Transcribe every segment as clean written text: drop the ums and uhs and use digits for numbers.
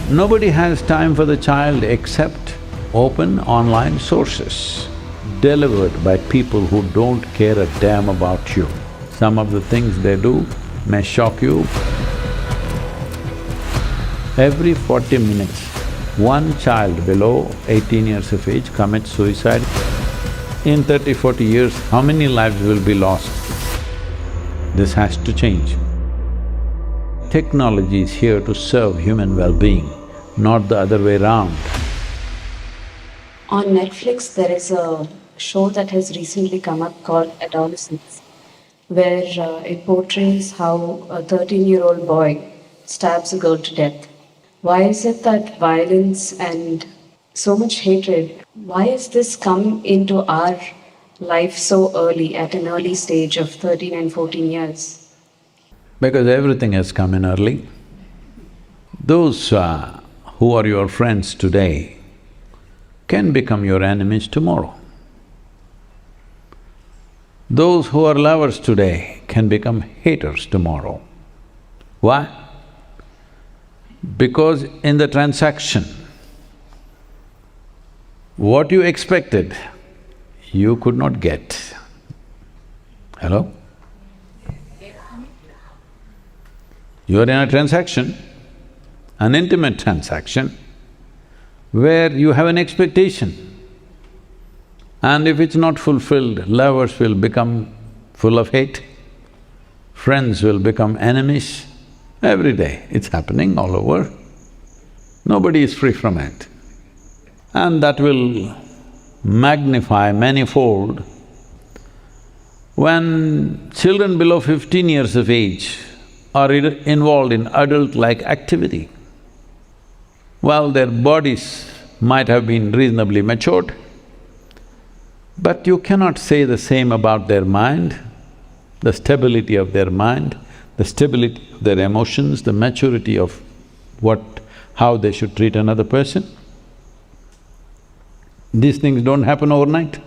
Nobody has time for the child except open online sources delivered by people who don't care a damn about you. Some of the things they do may shock you. Every 40 minutes, one child below 18 years of age commits suicide. In 30-40 years, how many lives will be lost? This has to change. Technology is here to serve human well-being, not the other way round. On Netflix, there is a show that has recently come up called Adolescence, where it portrays how a 13-year-old boy stabs a girl to death. Why is it that violence and so much hatred, why has this come into our life so early, at an early stage of 13 and 14 years? Because everything has come in early. Those who are your friends today can become your enemies tomorrow. Those who are lovers today can become haters tomorrow. Why? Because in the transaction, what you expected, you could not get. Hello? You are in a transaction, an intimate transaction, where you have an expectation. And if it's not fulfilled, lovers will become full of hate, friends will become enemies. Every day it's happening all over. Nobody is free from it. And that will magnify manifold when children below 15 years of age are involved in adult-like activity. Well, their bodies might have been reasonably matured, but you cannot say the same about their mind, the stability of their mind, the stability of their emotions, the maturity of how they should treat another person. These things don't happen overnight.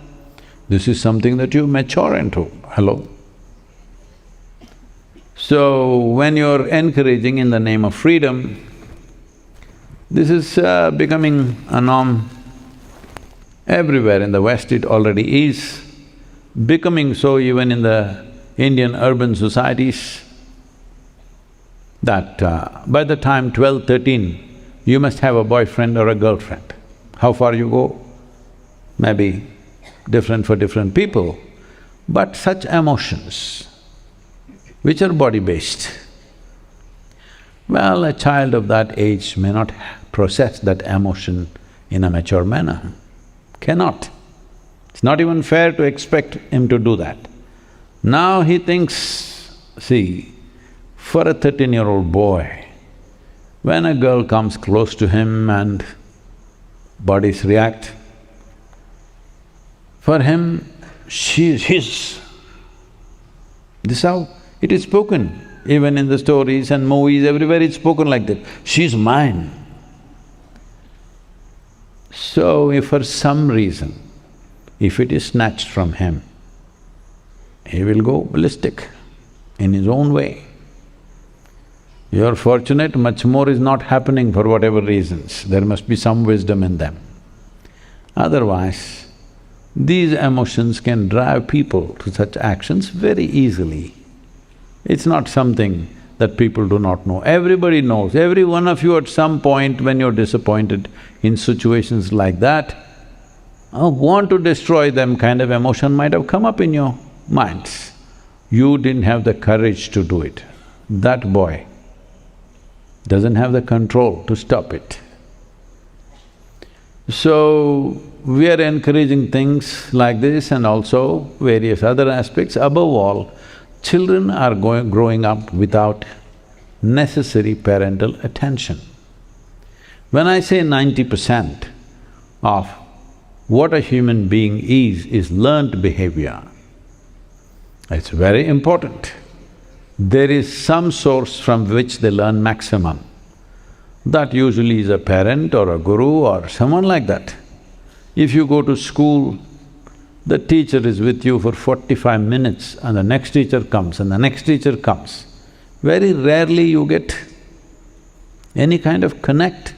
This is something that you mature into, hello? So, when you're encouraging in the name of freedom, this is becoming a norm. Everywhere in the West it already is, becoming so even in the Indian urban societies, that by the time 12, 13, you must have a boyfriend or a girlfriend. How far you go, maybe different for different people, but such emotions, which are body-based, well, a child of that age may not process that emotion in a mature manner, cannot. It's not even fair to expect him to do that. Now he thinks, see, for a 13-year-old boy, when a girl comes close to him and bodies react, for him, she's his. This is how it is spoken, even in the stories and movies, everywhere it's spoken like that, she's mine. So if for some reason, if it is snatched from him, he will go ballistic in his own way. You're fortunate, much more is not happening for whatever reasons, there must be some wisdom in them. Otherwise, these emotions can drive people to such actions very easily. It's not something that people do not know. Everybody knows, every one of you at some point when you're disappointed in situations like that, want to destroy them kind of emotion might have come up in your minds. You didn't have the courage to do it. That boy doesn't have the control to stop it. So, we are encouraging things like this and also various other aspects. Above all, children are growing up without necessary parental attention. When I say 90% of what a human being is learned behavior, it's very important. There is some source from which they learn maximum. That usually is a parent or a guru or someone like that. If you go to school, The teacher is with you for 45 minutes and the next teacher comes and the next teacher comes. Very rarely you get any kind of connect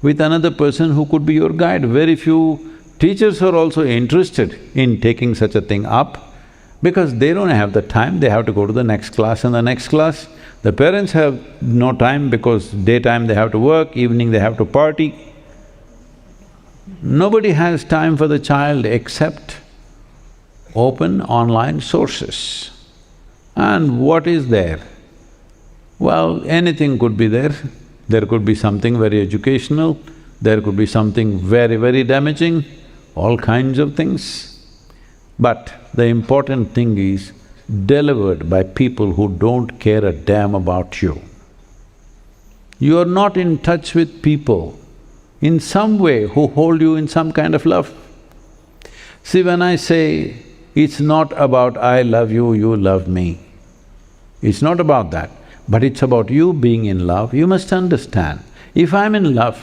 with another person who could be your guide. Very few teachers are also interested in taking such a thing up because they don't have the time, they have to go to the next class and the next class. The parents have no time because daytime they have to work, evening they have to party. Nobody has time for the child except open online sources. And what is there? Well, anything could be there. There could be something very educational, there could be something very, very damaging, all kinds of things. But the important thing is delivered by people who don't care a damn about you. You are not in touch with people in some way who hold you in some kind of love. See, when I say, it's not about I love you, you love me, it's not about that, but it's about you being in love. You must understand, if I'm in love,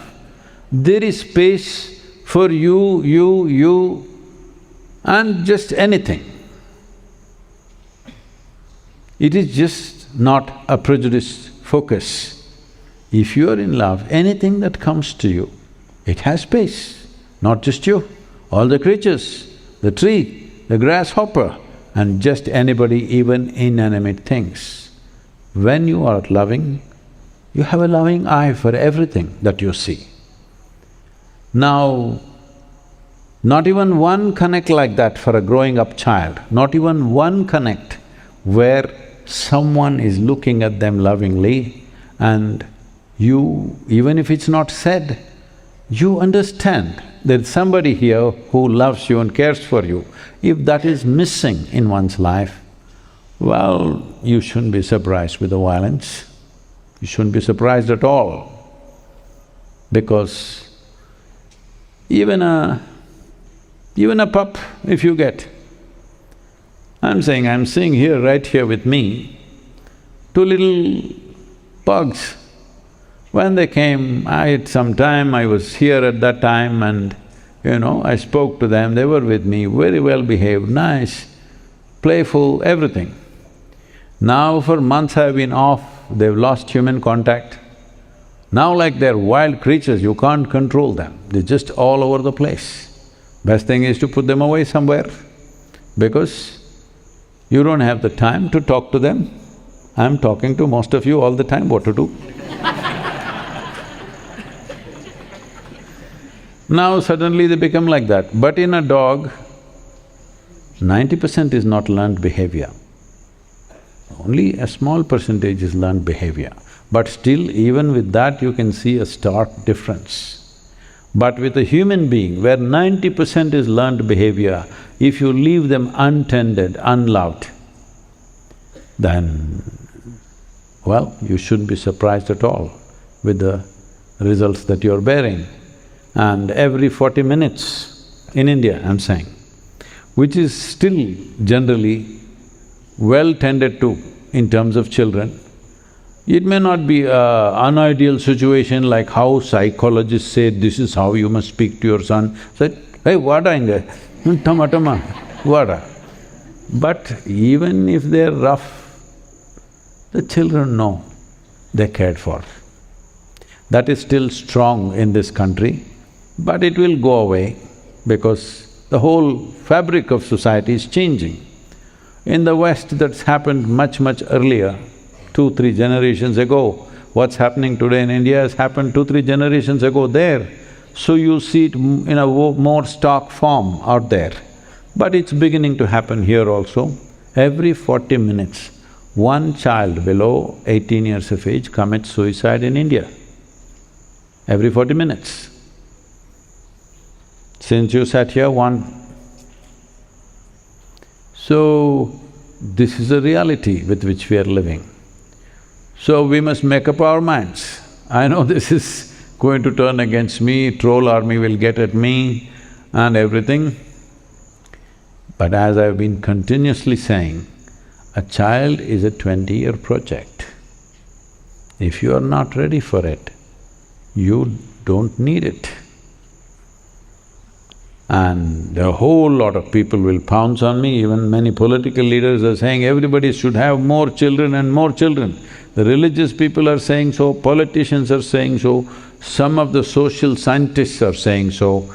there is space for you, and just anything. It is just not a prejudiced focus. If you are in love, anything that comes to you, it has space, not just you, all the creatures, the tree, the grasshopper, and just anybody, even inanimate things. When you are loving, you have a loving eye for everything that you see. Now, not even one connect like that for a growing up child, not even one connect where someone is looking at them lovingly and you, even if it's not said, you understand there's somebody here who loves you and cares for you. If that is missing in one's life, well, you shouldn't be surprised with the violence. You shouldn't be surprised at all, because even a pup, if you get, I'm seeing here, right here with me, two little pugs. When they came, I had some time, I was here at that time and, I spoke to them, they were with me, very well behaved, nice, playful, everything. Now for months I've been off, they've lost human contact. Now like they're wild creatures, you can't control them, they're just all over the place. Best thing is to put them away somewhere, because you don't have the time to talk to them. I'm talking to most of you all the time what to do. Now suddenly they become like that. But in a dog, 90% is not learned behavior. Only a small percentage is learned behavior. But still, even with that you can see a stark difference. But with a human being, where 90% is learned behavior, if you leave them untended, unloved, then, well, you shouldn't be surprised at all with the results that you're bearing. And every 40 minutes, in India I'm saying, which is still generally well tended to in terms of children, it may not be an unideal situation like how psychologists say this is how you must speak to your son. Said, hey, vada inga, tama, vada. But even if they're rough, the children know they're cared for. That is still strong in this country, but it will go away because the whole fabric of society is changing. In the West, that's happened much, much earlier, 2-3 generations ago. What's happening today in India has happened 2-3 generations ago there. So you see it in a more stark form out there. But it's beginning to happen here also. Every 40 minutes, one child below 18 years of age commits suicide in India. Every 40 minutes. Since you sat here, one. So, this is a reality with which we are living. So we must make up our minds. I know this is going to turn against me, troll army will get at me and everything. But as I've been continuously saying, a child is a 20-year project. If you are not ready for it, you don't need it. And a whole lot of people will pounce on me, even many political leaders are saying everybody should have more children and more children. The religious people are saying so, politicians are saying so, some of the social scientists are saying so,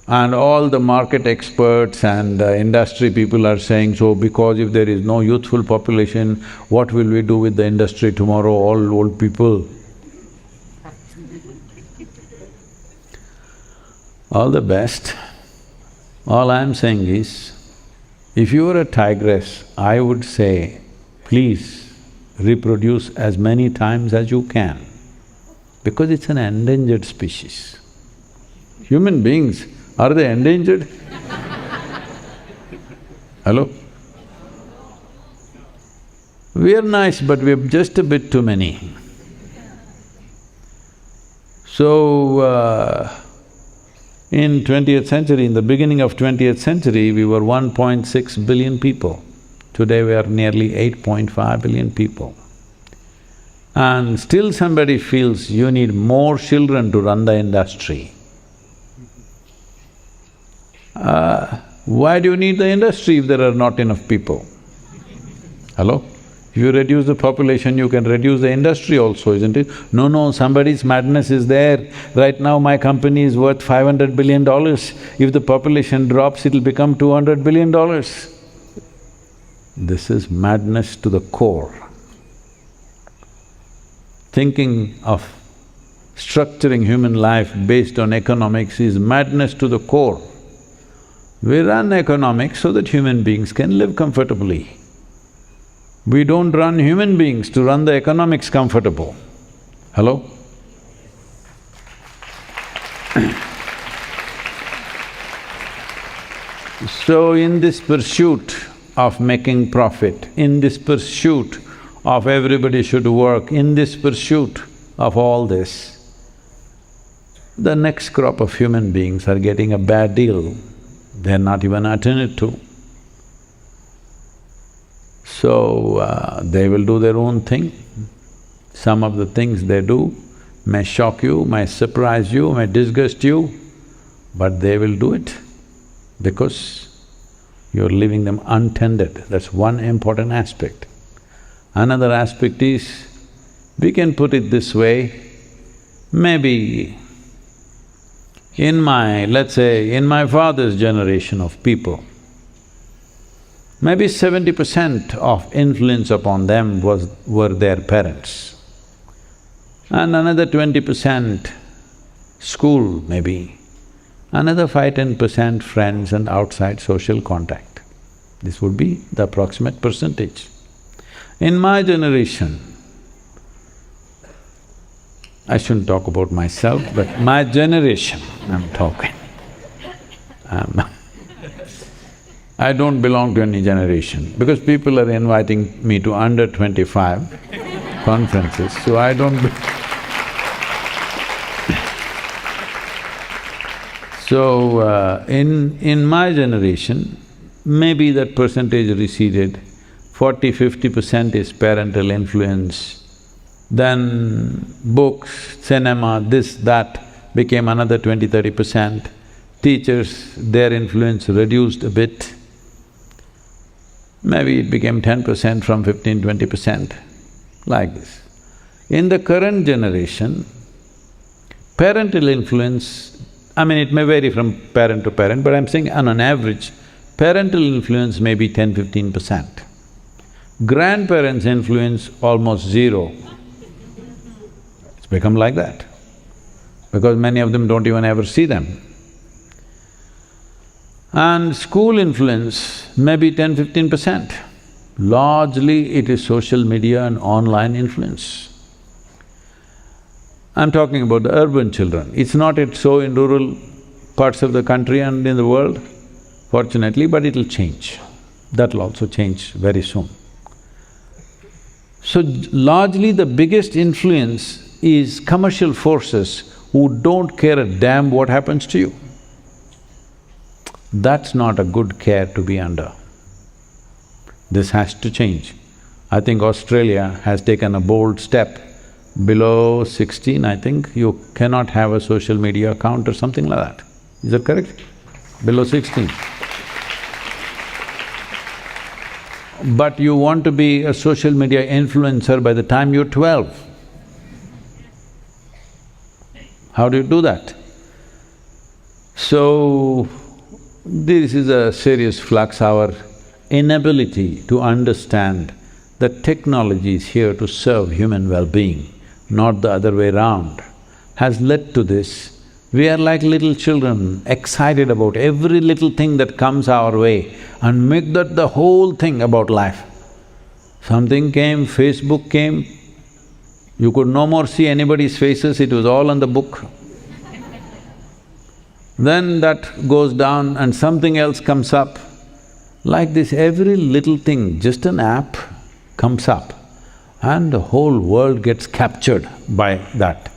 and all the market experts and industry people are saying so, because if there is no youthful population, what will we do with the industry tomorrow, all old people? All the best. All I'm saying is, if you were a tigress, I would say, please reproduce as many times as you can, because it's an endangered species. Human beings, are they endangered? Hello? We're nice, but we're just a bit too many. So, in 20th century, in the beginning of 20th century, we were 1.6 billion people. Today we are nearly 8.5 billion people. And still somebody feels you need more children to run the industry. Why do you need the industry if there are not enough people? Hello? If you reduce the population, you can reduce the industry also, isn't it? No, somebody's madness is there. Right now my company is worth $500 billion. If the population drops, it'll become $200 billion. This is madness to the core. Thinking of structuring human life based on economics is madness to the core. We run economics so that human beings can live comfortably. We don't run human beings to run the economics comfortable. Hello? So in this pursuit of making profit, in this pursuit of everybody should work, in this pursuit of all this, the next crop of human beings are getting a bad deal. They're not even attended to. So, they will do their own thing. Some of the things they do may shock you, may surprise you, may disgust you, but they will do it because you're leaving them untended. That's one important aspect. Another aspect is, we can put it this way, maybe let's say, in my father's generation of people, maybe 70% of influence upon them were their parents, and another 20% school maybe, another 5–10% friends and outside social contact. This would be the approximate percentage. In my generation, I shouldn't talk about myself, but my generation I'm talking. I don't belong to any generation because people are inviting me to under 25 conferences, so I don't So, in my generation, maybe that percentage receded, 40–50% is parental influence, then books, cinema, this, that became another 20–30%. Teachers, their influence reduced a bit. Maybe it became 10% from 15–20%, like this. In the current generation, parental influence, I mean it may vary from parent to parent, but I'm saying on an average, parental influence may be 10–15%. Grandparents' influence almost zero. It's become like that, because many of them don't even ever see them. And school influence may be 10–15%. Largely it is social media and online influence. I'm talking about the urban children. It's not yet so in rural parts of the country and in the world, fortunately, but it'll change. That'll also change very soon. So, largely the biggest influence is commercial forces who don't care a damn what happens to you. That's not a good care to be under. This has to change. I think Australia has taken a bold step. Below 16, I think, you cannot have a social media account or something like that. Is that correct? below 16. But you want to be a social media influencer by the time you're 12. How do you do that? So, this is a serious flux, our inability to understand that technology is here to serve human well-being, not the other way around, has led to this. We are like little children, excited about every little thing that comes our way and make that the whole thing about life. Something came, Facebook came, you could no more see anybody's faces, it was all on the book. Then that goes down and something else comes up. Like this, every little thing, just an app comes up and the whole world gets captured by that.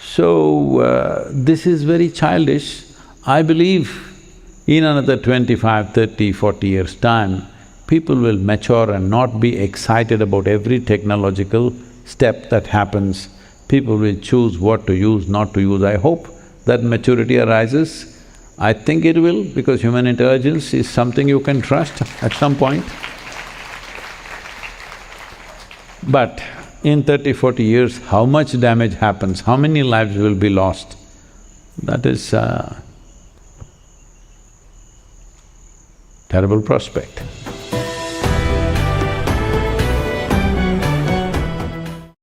So, this is very childish. I believe in another 25, 30, 40 years' time, people will mature and not be excited about every technological step that happens. People will choose what to use, not to use. I hope that maturity arises. I think it will, because human intelligence is something you can trust at some point. But in 30, 40 years, how much damage happens, how many lives will be lost, that is a terrible prospect.